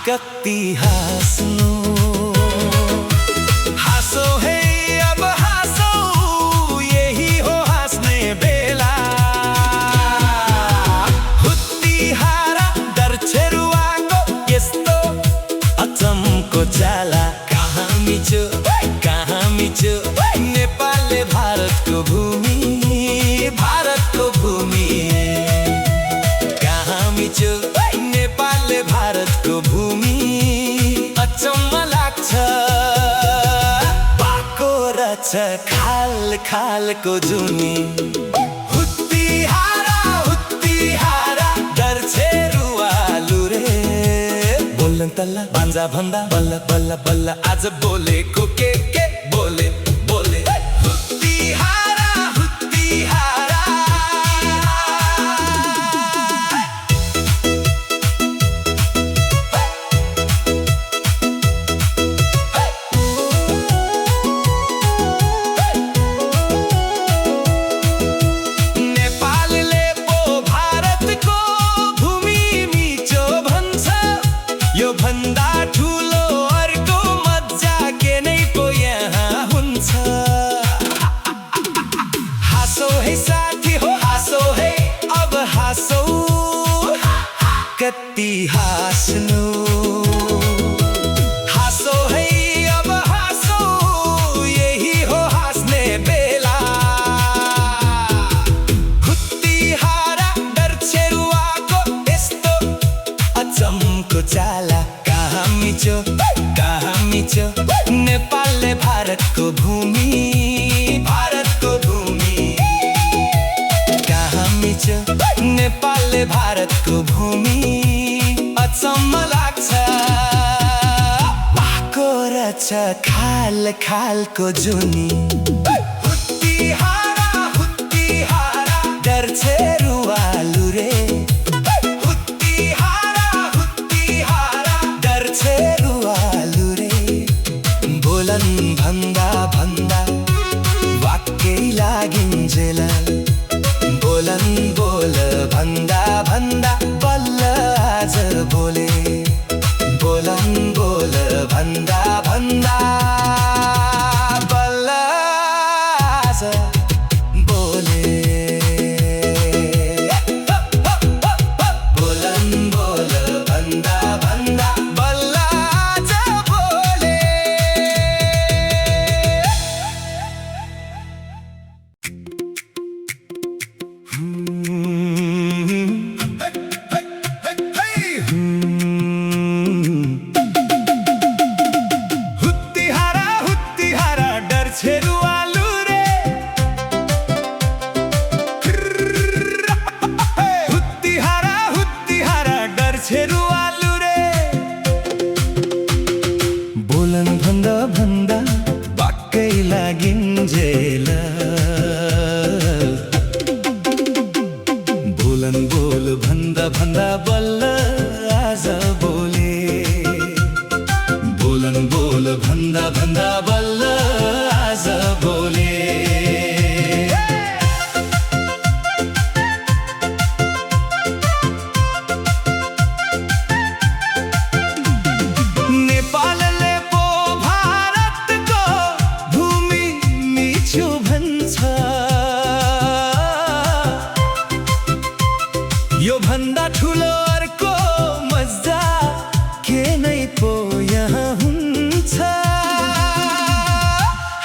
कति हाँस्नु हाँसो है अब हाँसो यही हो हाँस्ने बेला हुत्तिहारा डरछेरुवाको यस्तो अचम्मको जाला कहाँ मिचो नेपालले भारतको भूमि कहाँ मिचो नेपालले भारतको भूमि अचम्म लाग्छ पाको रहेछ खाल खालको जुनी हुत्तिहारा डरछेरुवालु रे बोल्न तल्ला बान्जा भन्दा बल्ल बल्ल बल्ल आज बोलेको के बोले कति हाँस्नु हाँसो है अब हाँसो यही हो हाँस्ने बेला हुत्तिहारा डरछेरुवाको यस्तो अचम्मको चाला कहाँ मिचो नेपालले भारतको भूमि कहाँ मिचो नेपालले भारतको भूमि अचम्म लाग्छ पाको रहेछ खाल खालको जुनी हुत्तिहारा डरछेरुवालु रे हुत्तिहारा डरछेरुवालु रे बोलन भन्दा वाक्कै लागिन्जेल बोल भन्दा बल्ल आज बोले बोल भन्दा बल्ल आज बोले बोल भन्दा बल्ल आज बोले। मिठो भन्छ यो भन्दा ठुलो अर्को मजा के नै पो यहाँ हुन्छ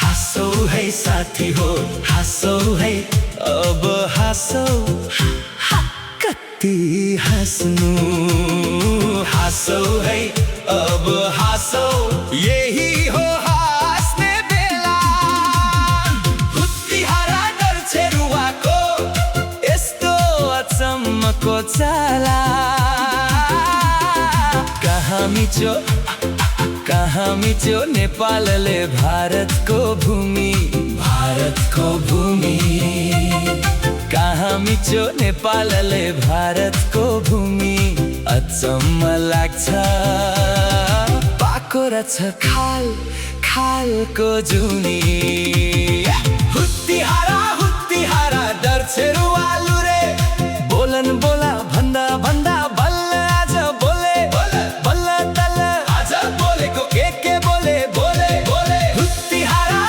हाँसौ है साथी हो हाँसौ है अब हाँसौ कति हाँस्नु हाँसौ है अब हाँसौ यही हो हाँस्ने बेला हुत्तिहारा डरछेरुवाको यस्तो अचम्मको चाला कहाँ मिच्यो नेपालले भारतको भूमि कहाँ मिच्यो नेपालले भारतको भूमि अचम्म लाग्छ पाको रहेछ खालको जुनी हुत्तिहारा डरछेरुवालु रे बोला भन्दा बल्ल आज बोले बल्ल तल्ल आज बोलेको के बोले हुत्तिहारा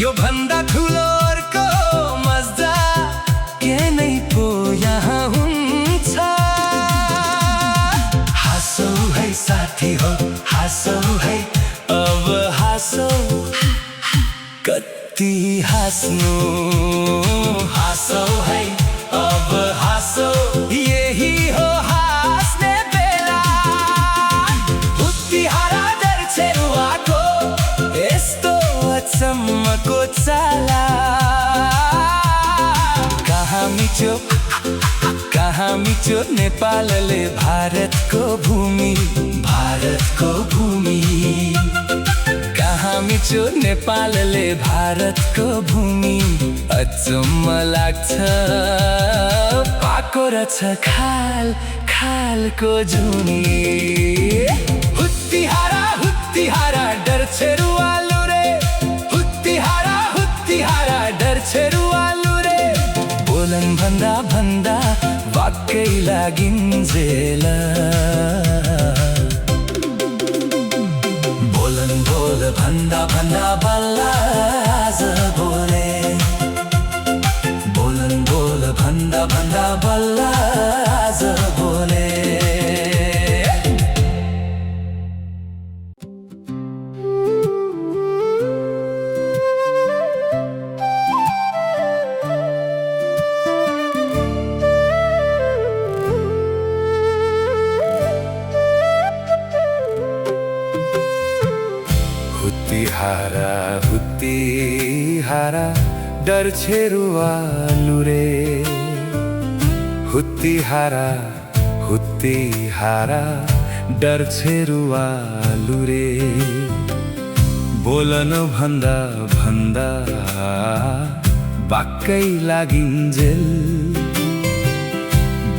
यो भन्दा ठुलो अर्को मजा के नै पो यहाँ हुन्छ हाँसौ है साथी हो हाँसौ है अब हाँसौ कति हाँस्नु हाँसौ है अब हाँसौ यही हो हाँस्ने बेला हुत्तिहारा डरछेरुवाको यस्तो अचम्मको चाला कहाँ मिच्यो नेपालले भारतको भूमि कहाँ मिच्यो नेपालले भारतको भूमि अचम्म लाग्छ पाको रहेछ खालको जुनी हुत्तिहारा डरछेरुवालु रे हुत्तिहारा डरछेरुवालु रे बोलन भन्दा वाक्कै लागिन्जेल बोल भन्दा बल्ल आज बोले बोल भन्दा बल्ल आज बोले हुत्तिहारा डरछेरुवालु रे हुत्तिहारा डरछेरुवालु रे बोलन भन्दा बाक्कै लागिन्जेल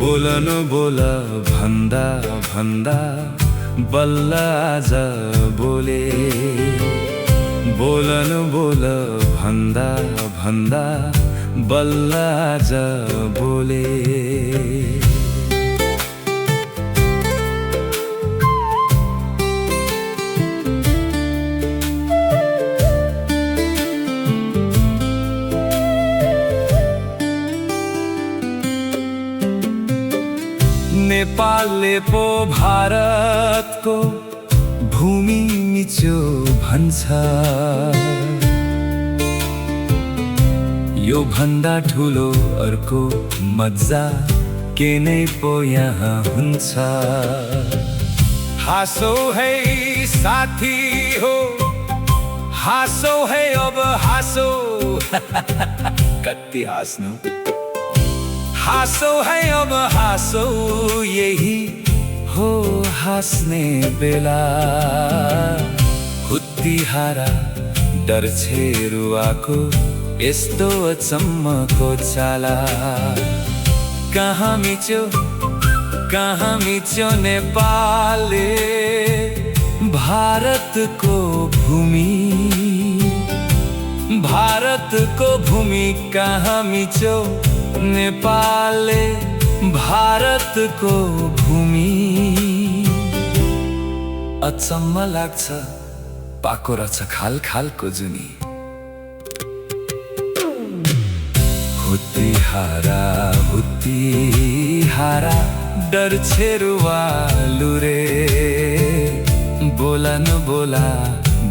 बोल भन्दा बल्ल आज बोले बोल भन्दा बल्ल आज बोले नेपालले पो भारतको भूमि मिच्यो भन्छ यो भन्दा ठुलो अर्को मजा के नै पो यहाँ हुन्छ हाँसौ है साथी हो हाँसौ है अब हाँसौ कति हाँस्नु हाँसौ है अब हाँसौ यही हो हाँस्ने बेला हुत्तिहारा डर छेरुवाको यस्तो अचम्मको चाला। कहाँ मिच्यो नेपालले भारतको भूमि, भारतको भूमि। कहाँ मिच्यो नेपालले भारतको भूमि। अचम्म लाग्छ पाको रहेछ खाल खालको जुनी। हुत्ती हारा डर छेरुवालु रे। बोला न बोला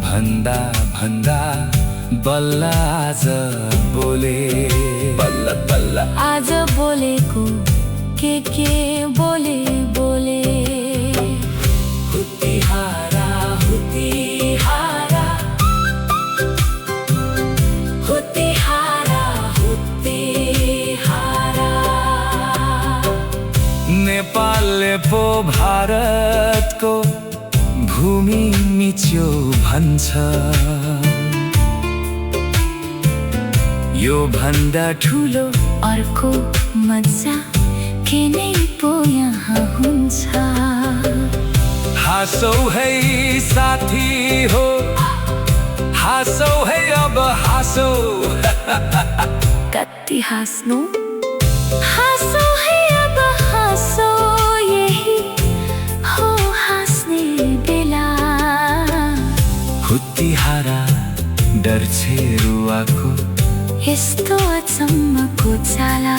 भन्दा भन्दा बल्ल आज बोले। बल्ल बल्ल आज बोलेको के बोले बोले। हुत्ती हारा हुत्ती हारा हुत्ती हारा हुत्ती हारा। नेपालले पो भारतको भूमि मिच्यो भन्छ। यो भन्दा ठुलो अर्को मजा के नै पो यहाँ हुन्छ। हाँसौ है साथी हो, हाँसौ है अब हाँसौ। कति हाँस्नु, हाँसौ है अब हाँसौ। यही हो हाँस्ने बेला। हुत्ती हारा डर छेरुवाको यस्तो अचम्मको चाला।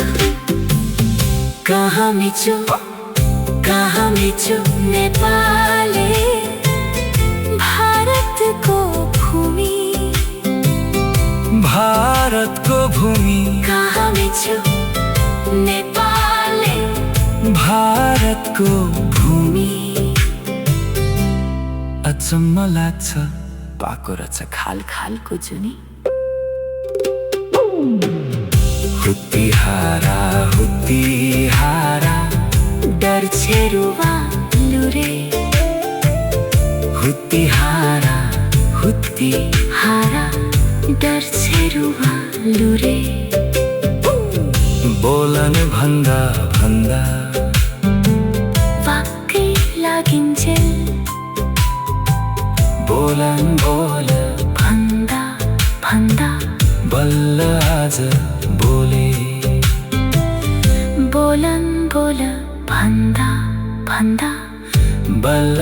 कहाँ मिच्यो नेपालले भारतको भूमि, भारतको भूमि। कहाँ मिच्यो नेपालले भारतको भूमि। अचम्म लाग्छ पाको रहेछ खाल खालको जुनी। हुत्ती हारा डर छेरुवालु रे। हुत्ती हारा डर छेरुवालु रे। बोलन भन्दा भन्दा वाक्कै लागिन्जेल। बोलन भन्दा भन्दा बल्ल आज बोले। बोलन भन्दा भन्दा बल्ल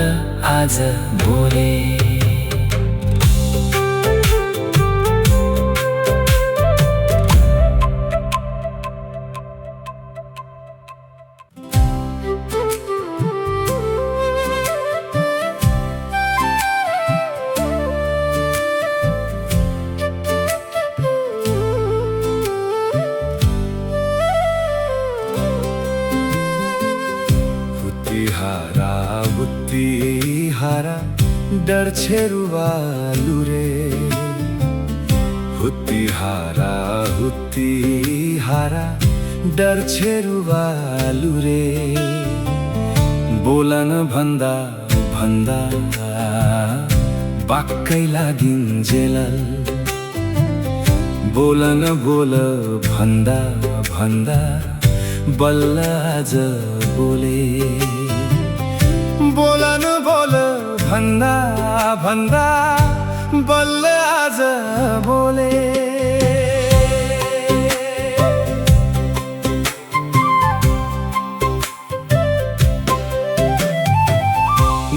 आज बोले। हुत्ती हारा डर छेरुवालु रे। हुत्ती हारा डर छेरुवालु रे। बोलन भन्दा भन्दा बाक्कै लागिन्जेल। बोलन भन्दा भन्दा बल्ल आज बोले। बोलन भन्दा भन्दा बल्ल आज बोले।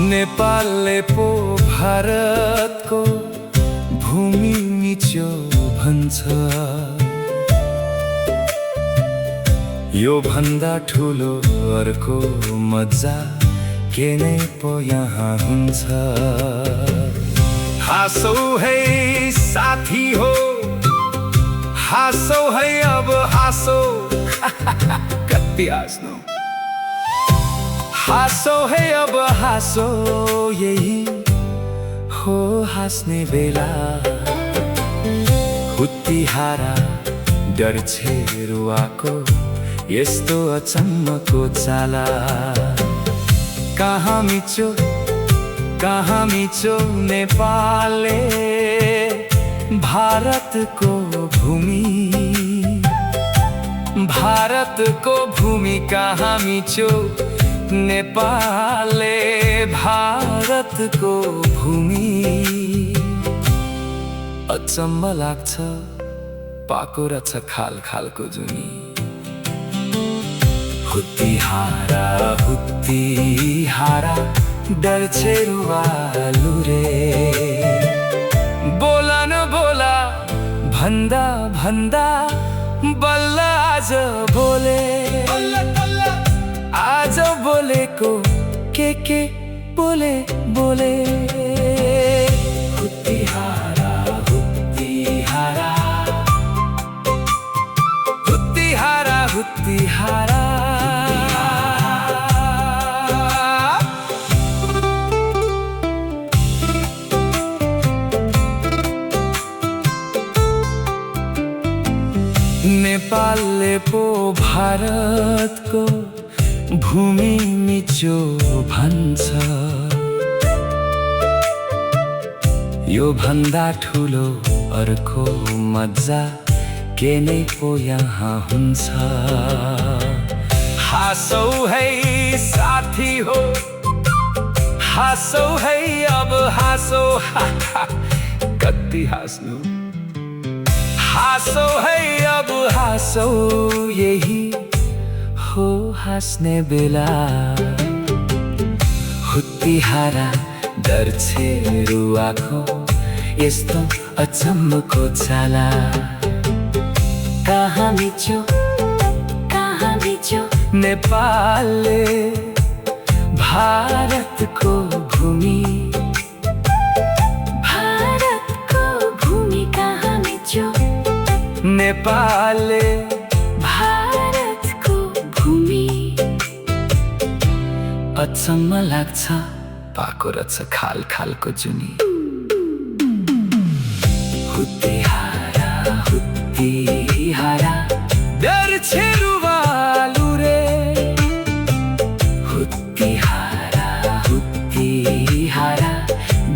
नेपालले पो भारतको भूमि मिच्यो भन्छ। यो भन्दा ठुलो अर्को मजा के नै पो यहाँ हुन्छ। हाँसौ है साथी हो, हाँसौ है अब हाँसौ। कति हाँस्नु, हाँसौ है अब हाँसौ। यही हो हाँस्ने बेला। हुत्ती हारा डर छेरुवाको यस्तो अचम्मको चाला। कहाँ मिच्यो नेपालले भारतको भूमि भारतको भूमि कहाँ मिचो नेपालले भारतको भूमि अचम्म लाग्छ पाको रहेछ खाल खालको जुनी हुत्ती हारा डर रुवालु रे बोला न बोला भन्दा भन्दा बल्ल आज बोले आज बोलेको के बोले बोले हुत्ती हारा हुत्ती हारा हुत्ती हारा हुत्ती हारा नेपालले पो भारतको भूमि मिचो भन्छ यो भन्दा ठुलो अर्को मजा के नै पो यहाँ हुन्छ हाँसौ है साथी हो हाँसौ है अब हाँसौ कति हाँस्नु हाँसौ है अब हाँसौ यही हो हाँस्ने बेला हुत्ती हारा डर रुवाको यस्तो अचम्मको चाला कहाँ मिचो नेपालले भारतको भूमि कहाँ मिचो नेपालले भारतको भूमि अचम्म लाग्छ पाको रहेछ खाल खालको जुनी हुत्ती हारा डर रुवालु रे हुत्ती हारा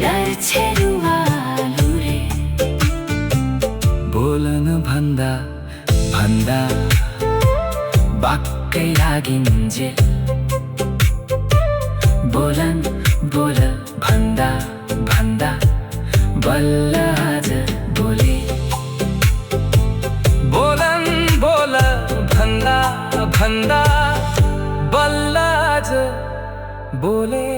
डर रुवालु रे बोलन भन्दा भन्दा बाक्कै लागिन्जे बोलन बोल भन्दा भन्दा बल्ल आज बोले बोलन बोल भन्दा भन्दा बल्ल आज बोले